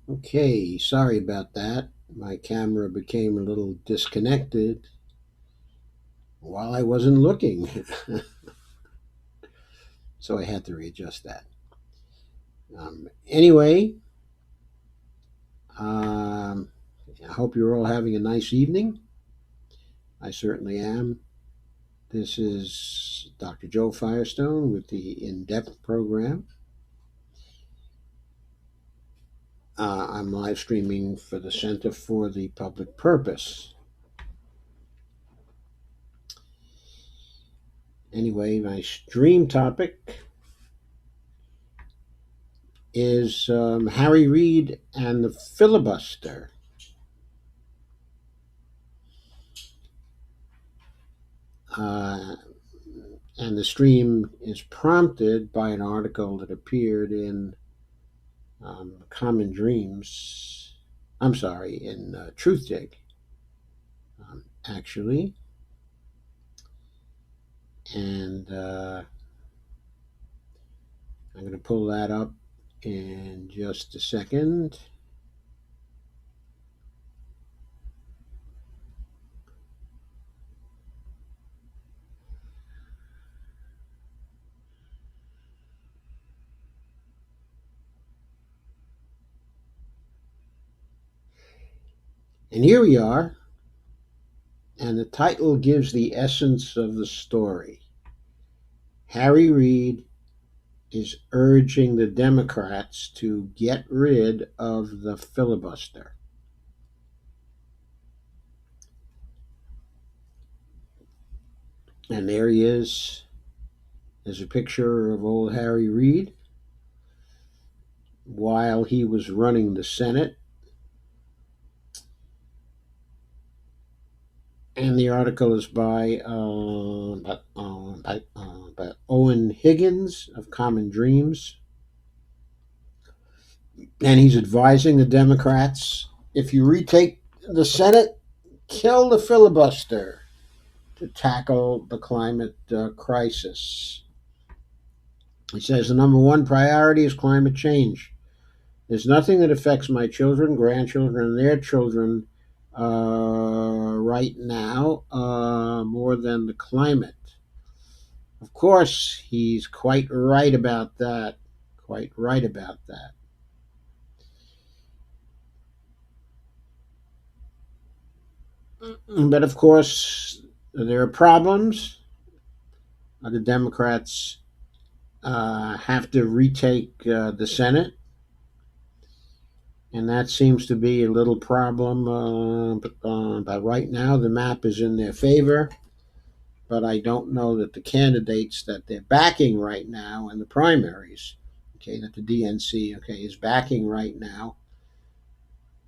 Okay, sorry about that. My camera became a little disconnected while I wasn't looking, so I had to readjust that. Anyway, um, I hope you're all having a nice evening. I certainly am. This is Dr. Joe Firestone with the In Depth program. I'm live streaming for the Center for the Public Purpose. Anyway, my stream topic is Harry Reid and the filibuster. Uh, and the stream is prompted by an article that appeared in Common Dreams. I'm sorry, in Truth Dig, actually. And I'm going to pull that up in just a second. And here we are. And the title gives the essence of the story. Harry Reid is urging the Democrats to get rid of the filibuster. And there he is. There's a picture of old Harry Reid while he was running the Senate. And the article is by Owen Higgins of Common Dreams. And he's advising the Democrats, if you retake the Senate, kill the filibuster to tackle the climate crisis. He says the number one priority is climate change. There's nothing that affects my children, grandchildren, and their children right now more than the climate. Of course, he's quite right about that. Quite right about that. But of course, there are problems. The Democrats have to retake the Senate, and that seems to be a little problem. But right now, the map is in their favor. But I don't know that the candidates that they're backing right now in the primaries, okay, that the DNC, okay, is backing right now,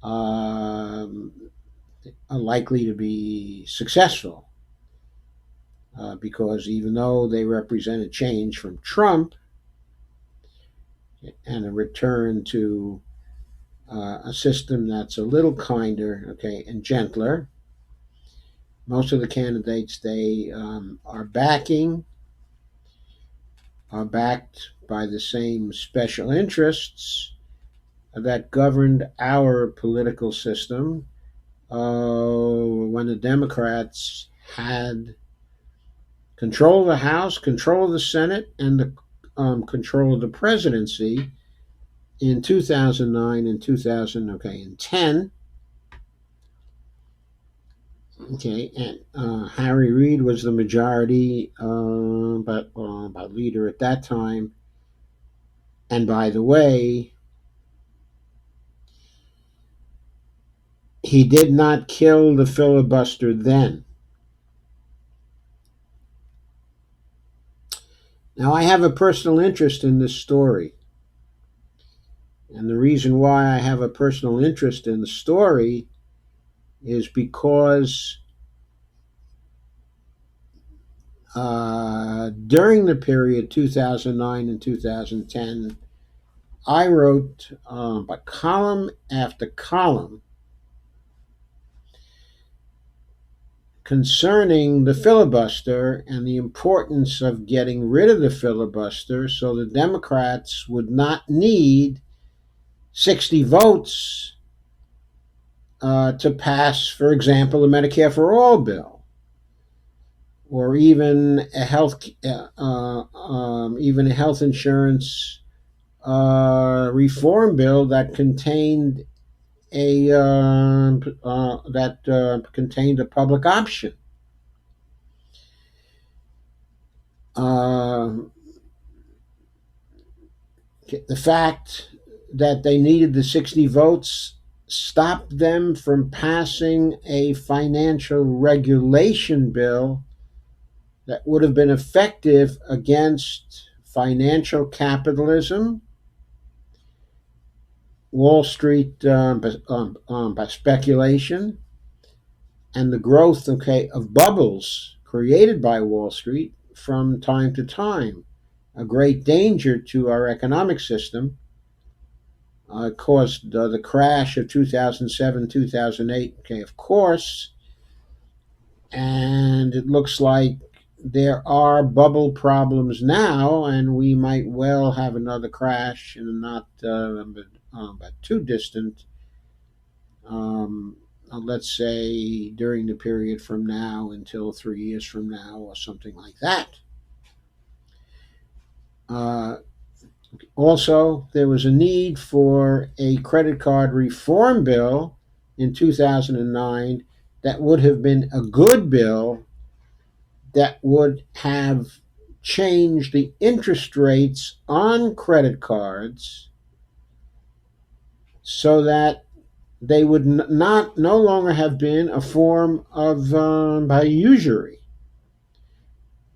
um, are likely to be successful. Because even though they represent a change from Trump and a return to a system that's a little kinder, okay, and gentler, most of the candidates they are backing are backed by the same special interests that governed our political system when the Democrats had control of the House, control of the Senate, and the control of the presidency in 2009 and 2010. Okay, and Harry Reid was the majority leader at that time. And by the way, he did not kill the filibuster then. Now, I have a personal interest in this story. And the reason why I have a personal interest in the story is because during the period 2009 and 2010, I wrote column after column concerning the filibuster and the importance of getting rid of the filibuster so the Democrats would not need 60 votes to pass, for example, a Medicare for All bill, or even a health insurance reform bill that contained a public option. Uh, the fact that they needed the 60 votes stopped them from passing a financial regulation bill that would have been effective against financial capitalism, Wall Street by speculation, and the growth, of bubbles created by Wall Street from time to time. A great danger to our economic system, caused the crash of 2007, 2008, of course, and it looks like there are bubble problems now, and we might well have another crash in a not but too distant, let's say during the period from now until 3 years from now, or something like that. Uh, Also, there was a need for a credit card reform bill in 2009 that would have been a good bill, that would have changed the interest rates on credit cards so that they would not no longer have been a form of by usury.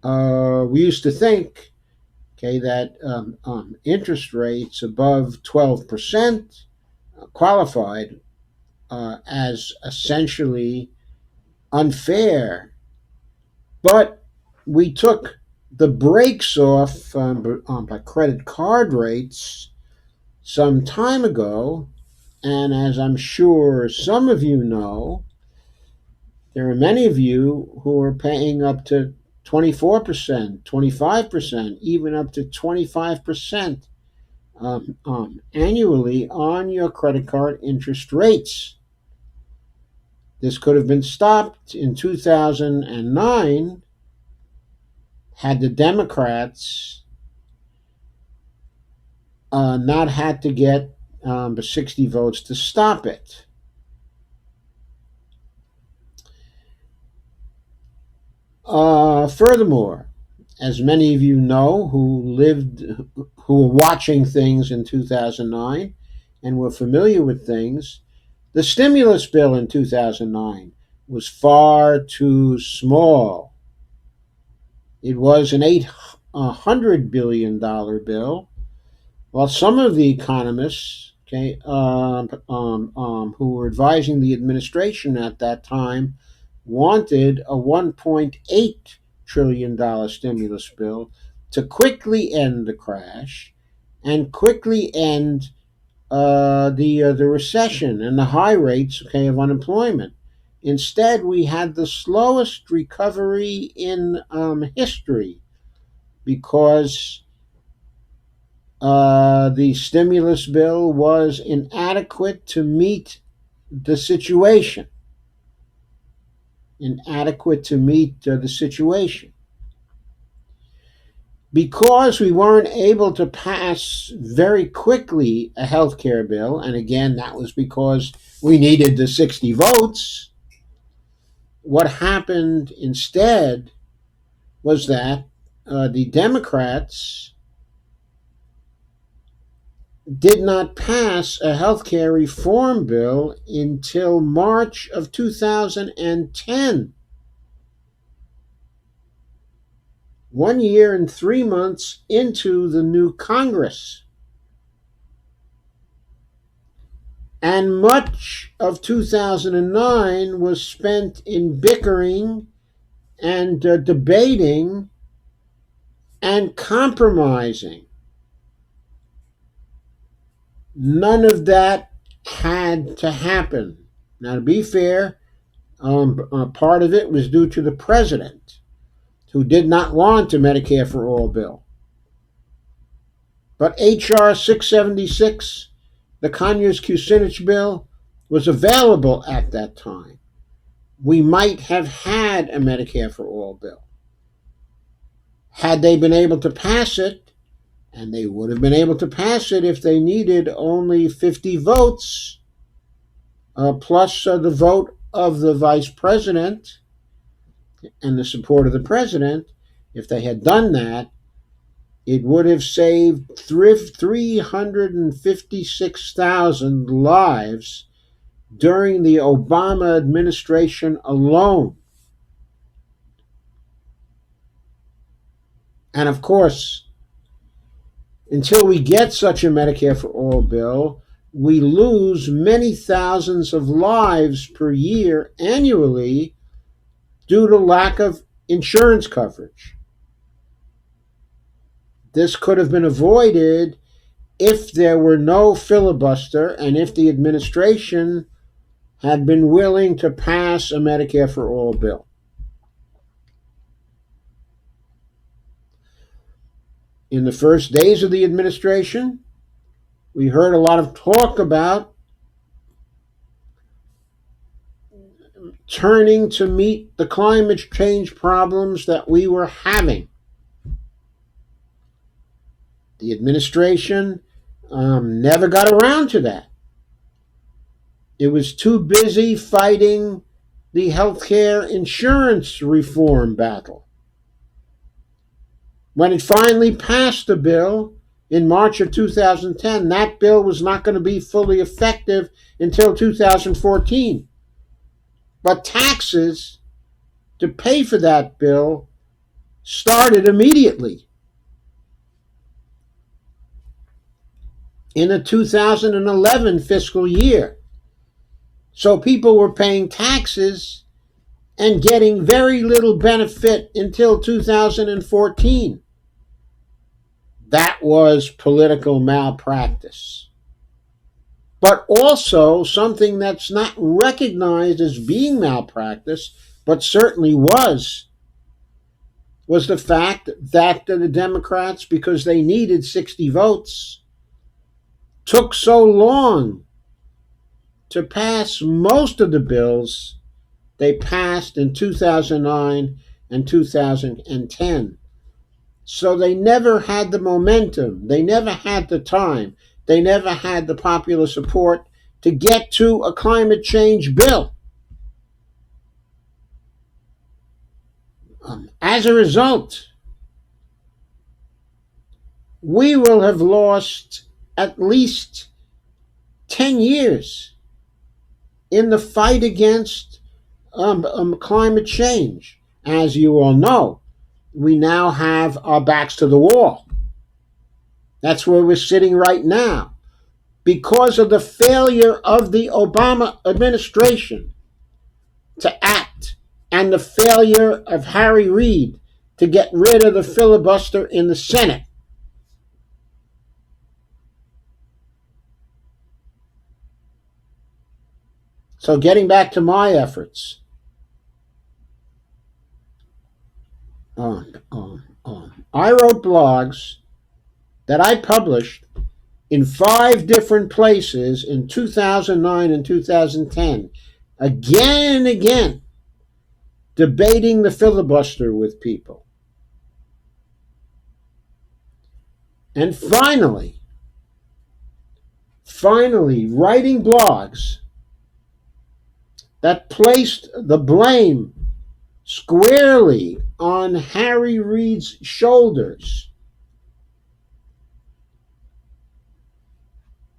We used to think, that interest rates above 12% qualified as essentially unfair, but we took the brakes off by credit card rates some time ago, and as I'm sure some of you know, there are many of you who are paying up to 24%, 25%, even up to 25% annually on your credit card interest rates. This could have been stopped in 2009 had the Democrats not had to get the 60 votes to stop it. Furthermore, as many of you know who were watching things in 2009 and were familiar with things, the stimulus bill in 2009 was far too small. It was an $800 billion bill, while some of the economists, who were advising the administration at that time, wanted a $1.8 trillion stimulus bill to quickly end the crash and quickly end the recession and the high rates, of unemployment. Instead, we had the slowest recovery in history because the stimulus bill was inadequate to meet the situation. The situation. Because we weren't able to pass very quickly a health care bill, and again, that was because we needed the 60 votes, what happened instead was that the Democrats did not pass a health care reform bill until March of 2010. 1 year and 3 months into the new Congress. And much of 2009 was spent in bickering and debating and compromising. None of that had to happen. Now, to be fair, part of it was due to the president, who did not want a Medicare for All bill. But H.R. 676 the Conyers-Kucinich bill was available at that time, we might have had a Medicare for All bill. Had they been able to pass it, and they would have been able to pass it if they needed only 50 votes, plus the vote of the vice president and the support of the president, if they had done that, it would have saved 356,000 lives during the Obama administration alone. And of course, until we get such a Medicare for All bill, we lose many thousands of lives per year annually due to lack of insurance coverage. This could have been avoided if there were no filibuster and if the administration had been willing to pass a Medicare for All bill. In the first days of the administration, we heard a lot of talk about turning to meet the climate change problems that we were having. The administration never got around to that. It was too busy fighting the healthcare insurance reform battle. When it finally passed the bill in March of 2010, that bill was not going to be fully effective until 2014. But taxes to pay for that bill started immediately. In the 2011 fiscal year. So people were paying taxes and getting very little benefit until 2014. That was political malpractice. But also something that's not recognized as being malpractice, but certainly was the fact that the Democrats, because they needed 60 votes, took so long to pass most of the bills they passed in 2009 and 2010. So they never had the momentum, they never had the time, they never had the popular support to get to a climate change bill. As a result, we will have lost at least 10 years in the fight against climate change. As you all know, we now have our backs to the wall. That's where we're sitting right now. Because of the failure of the Obama administration to act and the failure of Harry Reid to get rid of the filibuster in the Senate. So getting back to my efforts, I wrote blogs that I published in 5 different places in 2009 and 2010, again and again, debating the filibuster with people. And finally, writing blogs that placed the blame squarely on Harry Reid's shoulders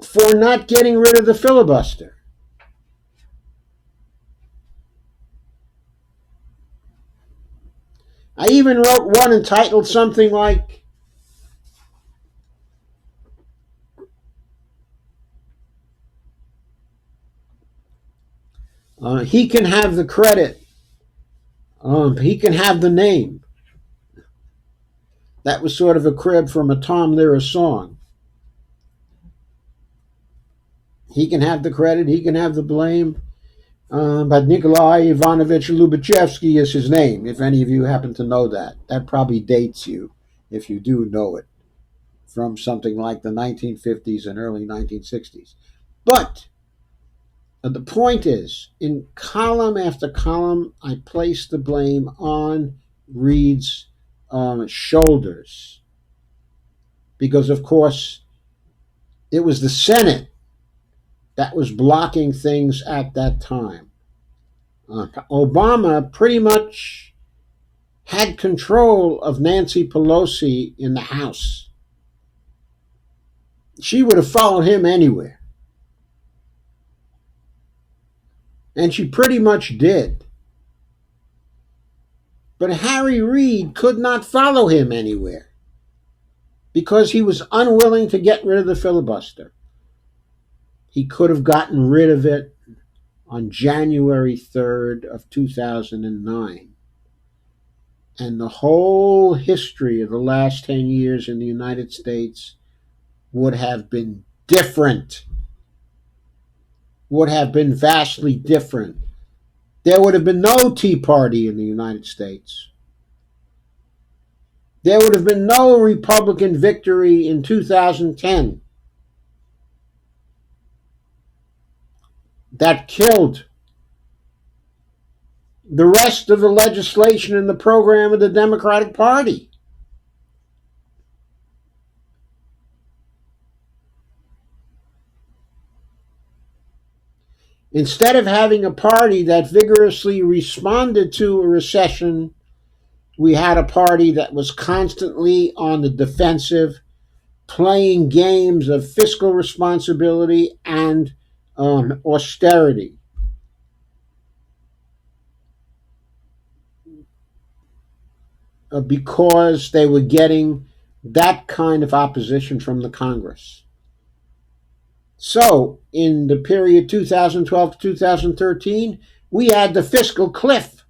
for not getting rid of the filibuster. I even wrote one entitled something like, he can have the credit, he can have the name. That was sort of a crib from a Tom Lehrer song. He can have the credit, he can have the blame, but Nikolai Ivanovich Lubachevsky is his name, if any of you happen to know that. That probably dates you, if you do know it, from something like the 1950s and early 1960s. But the point is, in column after column, I place the blame on Reed's shoulders because, of course, it was the Senate that was blocking things at that time. Obama pretty much had control of Nancy Pelosi in the House. She would have followed him anywhere. And she pretty much did. But Harry Reid could not follow him anywhere because he was unwilling to get rid of the filibuster. He could have gotten rid of it on January 3rd of 2009. And the whole history of the last 10 years in the United States would have been different, would have been vastly different. There would have been no Tea Party in the United States. There would have been no Republican victory in 2010 that killed the rest of the legislation in the program of the Democratic Party. Instead of having a party that vigorously responded to a recession, we had a party that was constantly on the defensive, playing games of fiscal responsibility and austerity. Because they were getting that kind of opposition from the Congress. So, in the period 2012 to 2013, we had the fiscal cliff,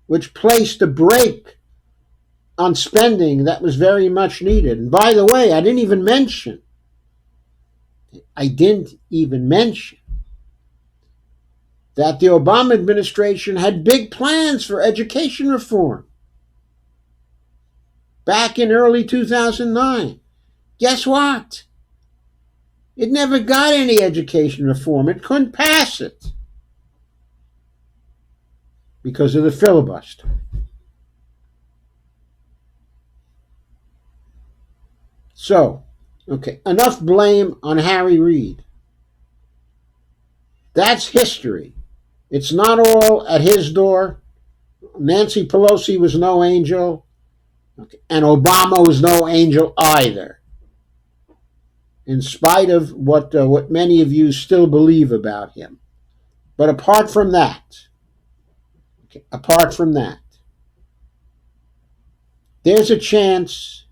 which placed a brake on spending that was very much needed. And by the way, I didn't even mention that the Obama administration had big plans for education reform back in early 2009. Guess what? It never got any education reform. It couldn't pass it because of the filibuster. So, okay, enough blame on Harry Reid. That's history. It's not all at his door. Nancy Pelosi was no angel, okay, and Obama was no angel either, in spite of what many of you still believe about him. But apart from that, there's a chance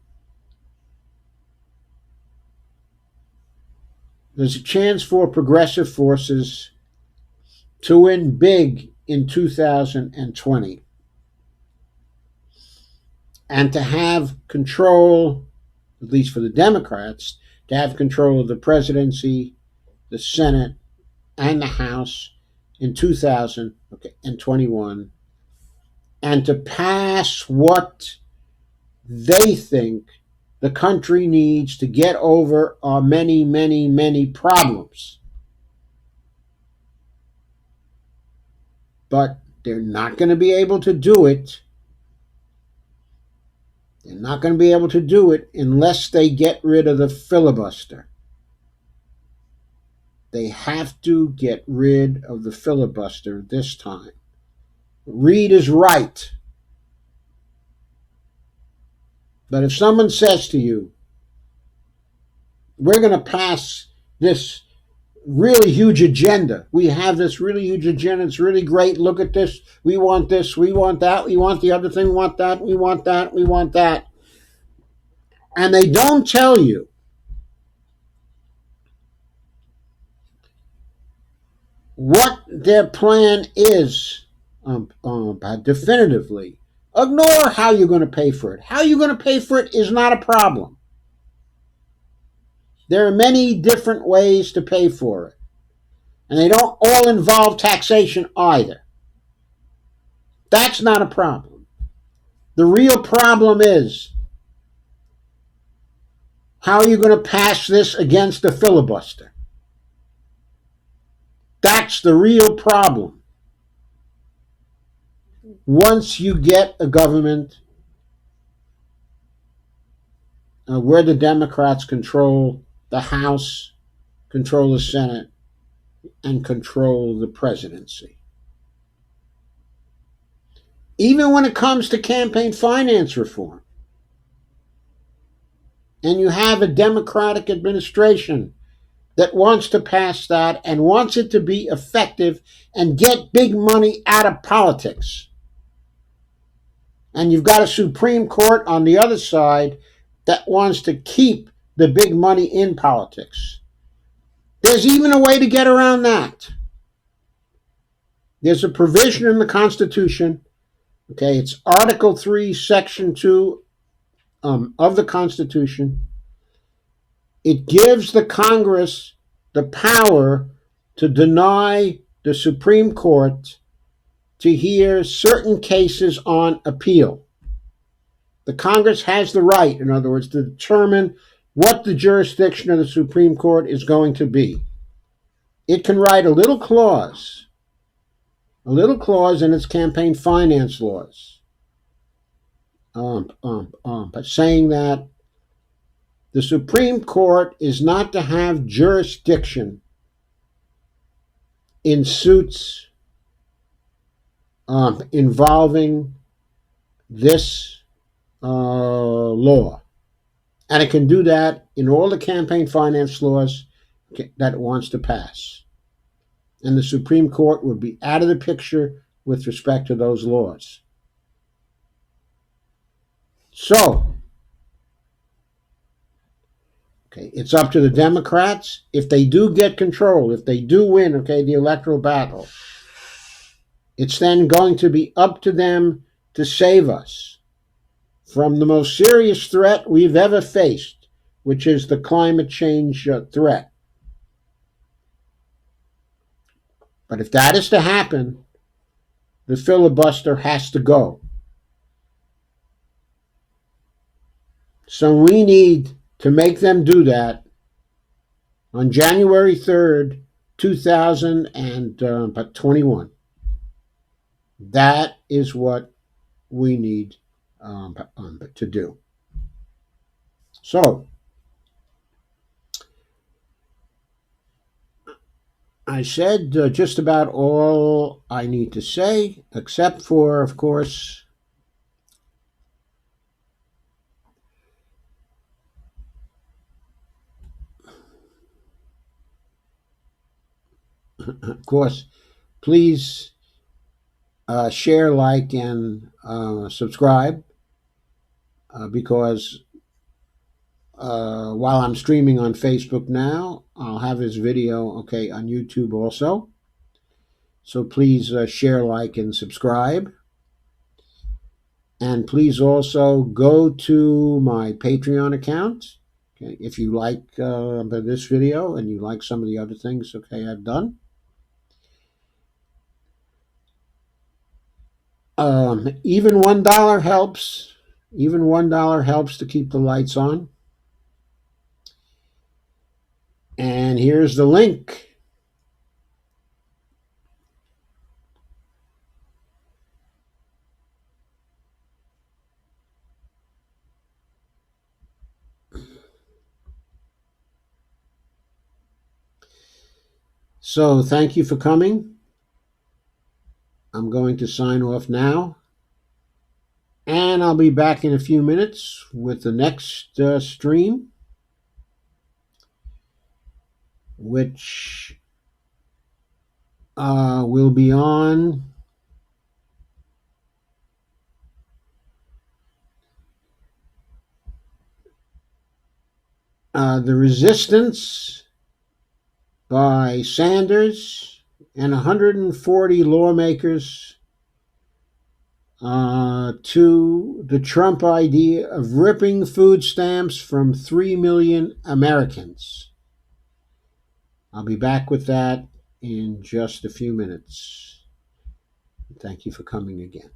for progressive forces to win big in 2020 and to have control, at least for the Democrats, to have control of the presidency, the Senate, and the House in 2021, and to pass what they think the country needs to get over our many, many, many problems. But they're not going to be able to do it. They're not going to be able to do it unless they get rid of the filibuster. They have to get rid of the filibuster this time. Reid is right. But if someone says to you, we're going to pass this really huge agenda. We have this really huge agenda. It's really great. Look at this. We want this. We want that. We want the other thing. We want that. We want that. We want that. And they don't tell you what their plan is definitively. Ignore how you're going to pay for it. How you're going to pay for it is not a problem. There are many different ways to pay for it. And they don't all involve taxation either. That's not a problem. The real problem is, how are you going to pass this against the filibuster? That's the real problem. Once you get a government where the Democrats control the House, control the Senate, and control the presidency. Even when it comes to campaign finance reform, and you have a Democratic administration that wants to pass that and wants it to be effective and get big money out of politics. And you've got a Supreme Court on the other side that wants to keep the big money in politics. There's even a way to get around that. There's a provision in the Constitution, okay, it's Article 3, Section 2 of the Constitution. It gives the Congress the power to deny the Supreme Court to hear certain cases on appeal. The Congress has the right, in other words, to determine what the jurisdiction of the Supreme Court is going to be. It can write a little clause in its campaign finance laws, but saying that the Supreme Court is not to have jurisdiction in suits involving this law. And it can do that in all the campaign finance laws that it wants to pass. And the Supreme Court would be out of the picture with respect to those laws. So, okay, it's up to the Democrats. If they do get control, if they do win, okay, the electoral battle, it's then going to be up to them to save us from the most serious threat we've ever faced, which is the climate change threat. But if that is to happen, the filibuster has to go. So we need to make them do that on January 3rd, 2021. That is what we need to do. So, I said just about all I need to say, except for, of course, please share, like, and subscribe, because while I'm streaming on Facebook now, I'll have this video, okay, on YouTube also. So please share, like, and subscribe. And please also go to my Patreon account, okay, if you like this video and you like some of the other things, okay, I've done. Even $1 helps. Even $1 helps to keep the lights on. And here's the link. So thank you for coming. I'm going to sign off now. And I'll be back in a few minutes with the next stream, which will be on the resistance by Sanders and 140 lawmakers to the Trump idea of ripping food stamps from 3 million Americans. I'll be back with that in just a few minutes. Thank you for coming again.